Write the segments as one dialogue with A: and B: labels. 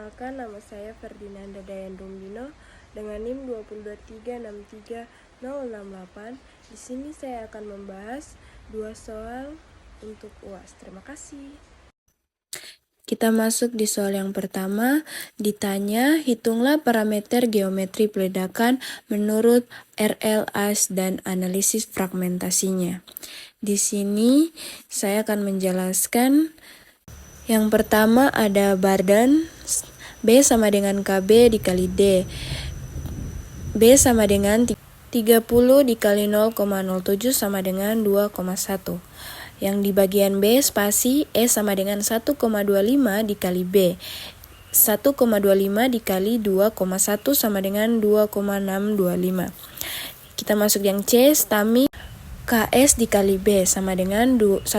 A: Perkenalkan, nama saya Ferdinanda Dayandumbino dengan NIM 223633068. Di sini saya akan membahas 2 soal untuk UAS. Terima kasih. Kita masuk di soal yang pertama. Ditanya, hitunglah parameter geometri peledakan menurut RLAS dan analisis fragmentasinya. Di sini saya akan menjelaskan. Yang pertama ada Bardan, B sama dengan KB dikali D. B sama dengan 30 dikali 0,07 sama dengan 2,1. Yang di bagian B spasi E sama dengan 1,25 dikali B. 1,25 dikali 2,1 sama dengan 2,625. Kita masuk yang C, stami KS dikali B sama dengan 1,2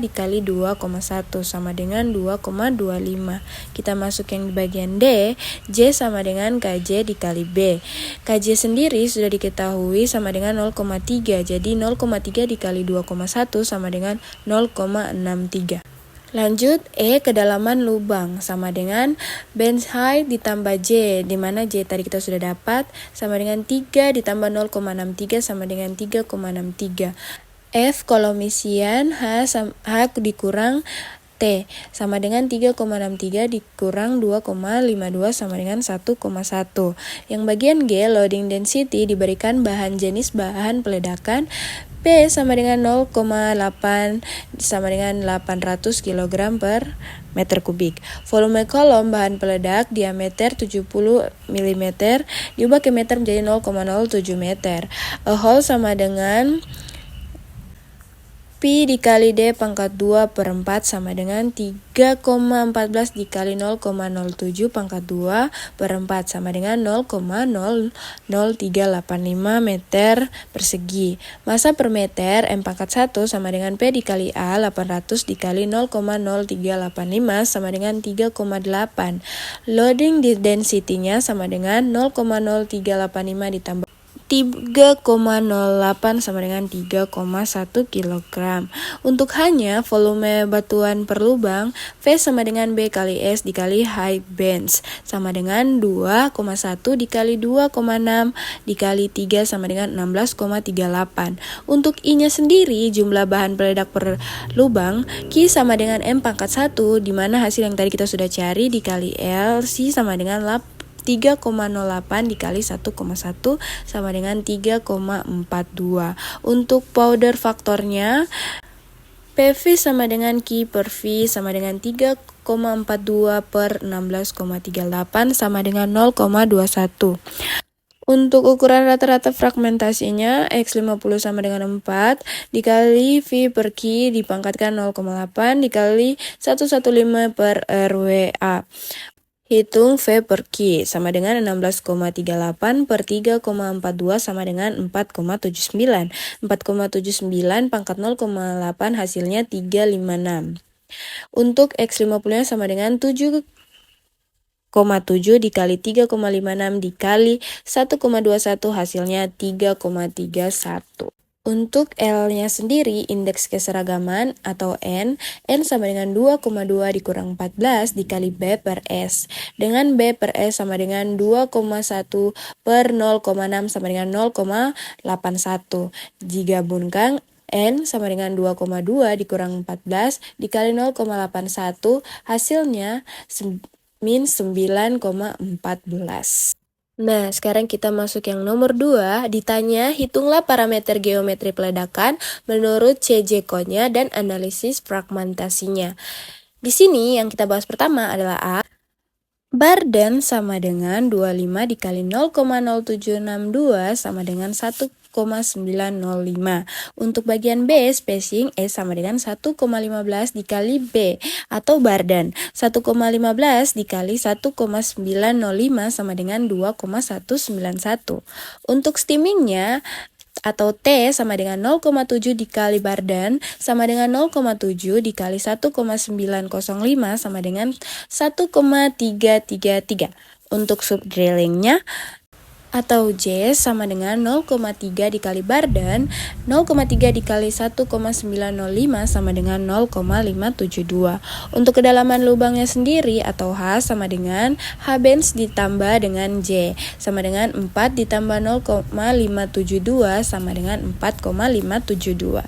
A: dikali 2,1 sama dengan 2,25. Kita masuk yang di bagian D, J sama dengan KJ dikali B. KJ sendiri sudah diketahui sama dengan 0,3, jadi 0,3 dikali 2,1 sama dengan 0,63. Lanjut, E kedalaman lubang sama dengan bench height ditambah J, di mana J tadi kita sudah dapat sama dengan 3 ditambah 0,63 sama dengan 3,63. F kolom isian H dikurang T sama dengan 3,63 dikurang 2,52 sama dengan 1,1. Yang bagian G, loading density diberikan bahan jenis bahan peledakan P sama dengan 0,8 sama dengan 800 kg per meter kubik. Volume kolom bahan peledak diameter 70 mm diubah ke meter menjadi 0,07 meter. A hole sama dengan Pi dikali D pangkat 2 per 4 sama dengan 3,14 dikali 0,07 pangkat 2 per 4 sama dengan 0,00385 meter persegi. Massa per meter M pangkat 1 sama dengan P dikali A 800 dikali 0,0385 sama dengan 3,8. Loading density-nya sama dengan 0,0385 ditambah 3,08 sama dengan 3,1 kg. Untuk hanya volume batuan per lubang, V sama dengan B kali S dikali height bench sama dengan 2,1 dikali 2,6 dikali 3 sama dengan 16,38. Untuk I-nya sendiri, jumlah bahan peledak per lubang, Q sama dengan M pangkat 1, di mana hasil yang tadi kita sudah cari dikali L, C sama dengan 3,08 dikali 1,1 sama dengan 3,42. Untuk powder faktornya, PV sama dengan Q per V sama dengan 3,42 per 16,38 sama dengan 0,21. Untuk ukuran rata-rata fragmentasinya, X50 sama dengan 4 dikali V per Q dipangkatkan 0,8 dikali 115 per RWA. Hitung V per Q sama dengan 16,38 per 3,42 sama dengan 4,79. 4,79 pangkat 0,8 hasilnya 356. Untuk X50-nya sama dengan 7,7 dikali 3,56 dikali 1,21 hasilnya 3,31. Untuk L-nya sendiri, indeks keseragaman atau N sama dengan 2,2 dikurang 14 dikali B per S. Dengan B per S sama dengan 2,1 per 0,6 sama dengan 0,81. Digabungkan, N sama dengan 2,2 dikurang 14 dikali 0,81, hasilnya min 9,14. Nah, sekarang kita masuk yang nomor 2. Ditanya, hitunglah parameter geometri peledakan menurut CJ-nya dan analisis fragmentasinya. Di sini yang kita bahas pertama adalah A. Bardan sama dengan 25 dikali 0,0762 sama dengan 1,905. Untuk bagian B, spacing E sama dengan 1,15 dikali B atau Bardan. 1,15 dikali 1,905 sama dengan 2,191. Untuk steamingnya atau T sama dengan 0,7 dikali Bardan sama dengan 0,7 dikali 1,905 sama dengan 1,333. Untuk subdrillingnya Atau J sama dengan 0,3 dikali bar dan 0,3 dikali 1,905 sama dengan 0,572. Untuk kedalaman lubangnya sendiri atau H sama dengan H benz ditambah dengan J sama dengan 4 ditambah 0,572 sama dengan 4,572.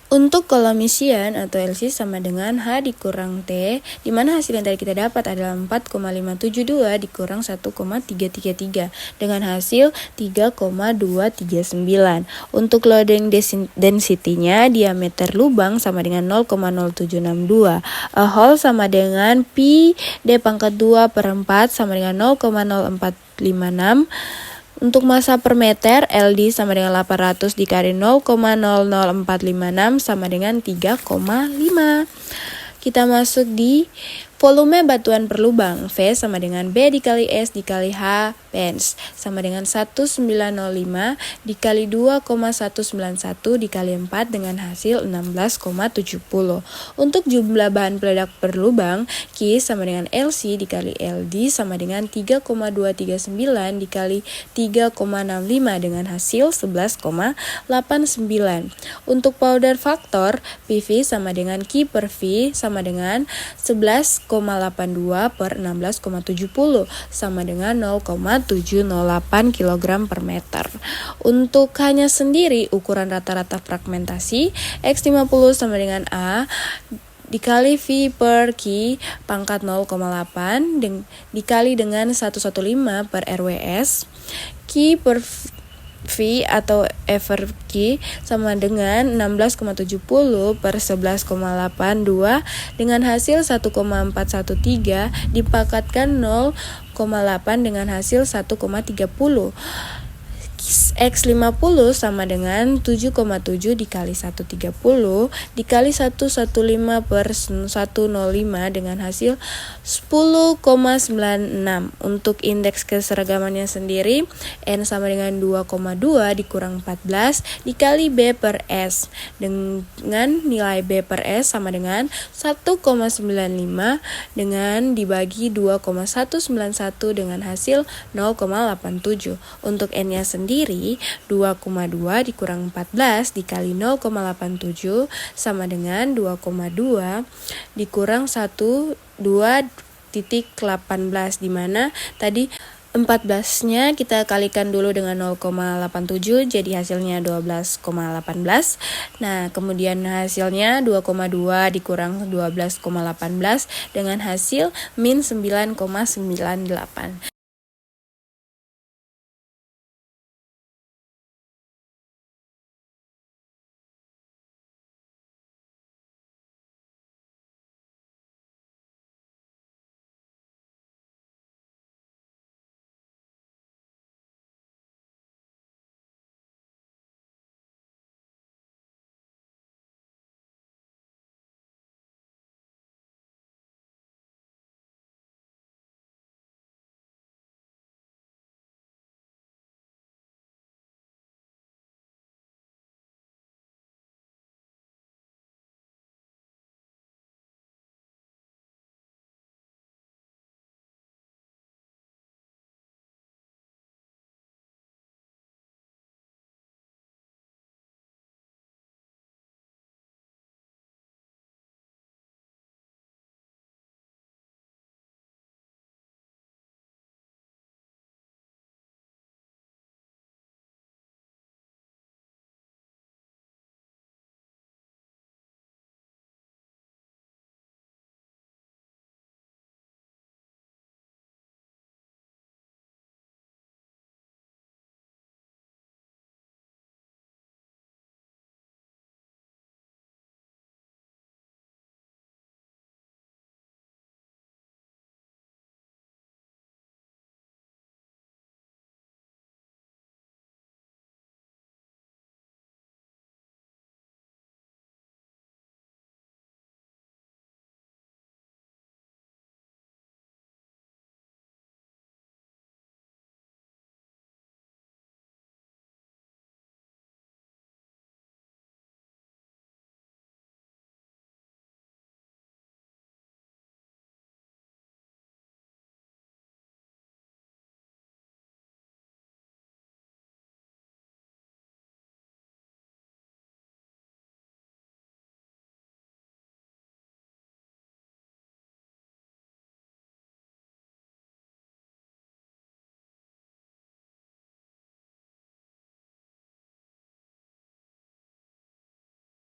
A: Untuk kolom isian atau LC sama dengan H dikurang T, di mana hasil yang tadi kita dapat adalah 4,572 dikurang 1,333 dengan hasil 3,239. Untuk loading density-nya, diameter lubang sama dengan 0,0762. A hole sama dengan pi D pangkat 2 per 4 sama dengan 0,0456. Untuk massa per meter, LD sama dengan 800 dikali 0,00456 sama dengan 3,5. Kita masuk di volume batuan per lubang. V sama dengan B dikali S dikali H benz sama dengan 1905 dikali 2,191 dikali 4 dengan hasil 16,70. Untuk jumlah bahan peledak per lubang, Q sama dengan LC dikali LD sama dengan 3,239 dikali 3,65 dengan hasil 11,89. Untuk powder factor, PV sama dengan Q per V sama dengan 11,82 per 16,70 sama dengan 0,708 kg per meter. Untuk H-nya sendiri, ukuran rata-rata fragmentasi X50 sama dengan A dikali V per Q pangkat 0,8 dikali dengan 115 per RWS. Q per V atau E per Q sama dengan 16,70 per 11,82 dengan hasil 1,413 dipakatkan 0,8 dengan hasil 1,30. X50 sama dengan 7,7 dikali 130 dikali 115 per 105 dengan hasil 10,96. Untuk indeks keseragamannya sendiri, N sama dengan 2,2 dikurang 14 dikali B per S dengan nilai B per S sama dengan 1,95 dengan dibagi 2,191 dengan hasil 0,87. Untuk N-nya sendiri 2,2 dikurang 14 dikali 0,87 sama dengan 2,2 dikurang 12.18, di mana tadi 14-nya kita kalikan dulu dengan 0,87 jadi hasilnya 12,18. Nah, kemudian hasilnya 2,2 dikurang 12,18 dengan hasil min 9,98.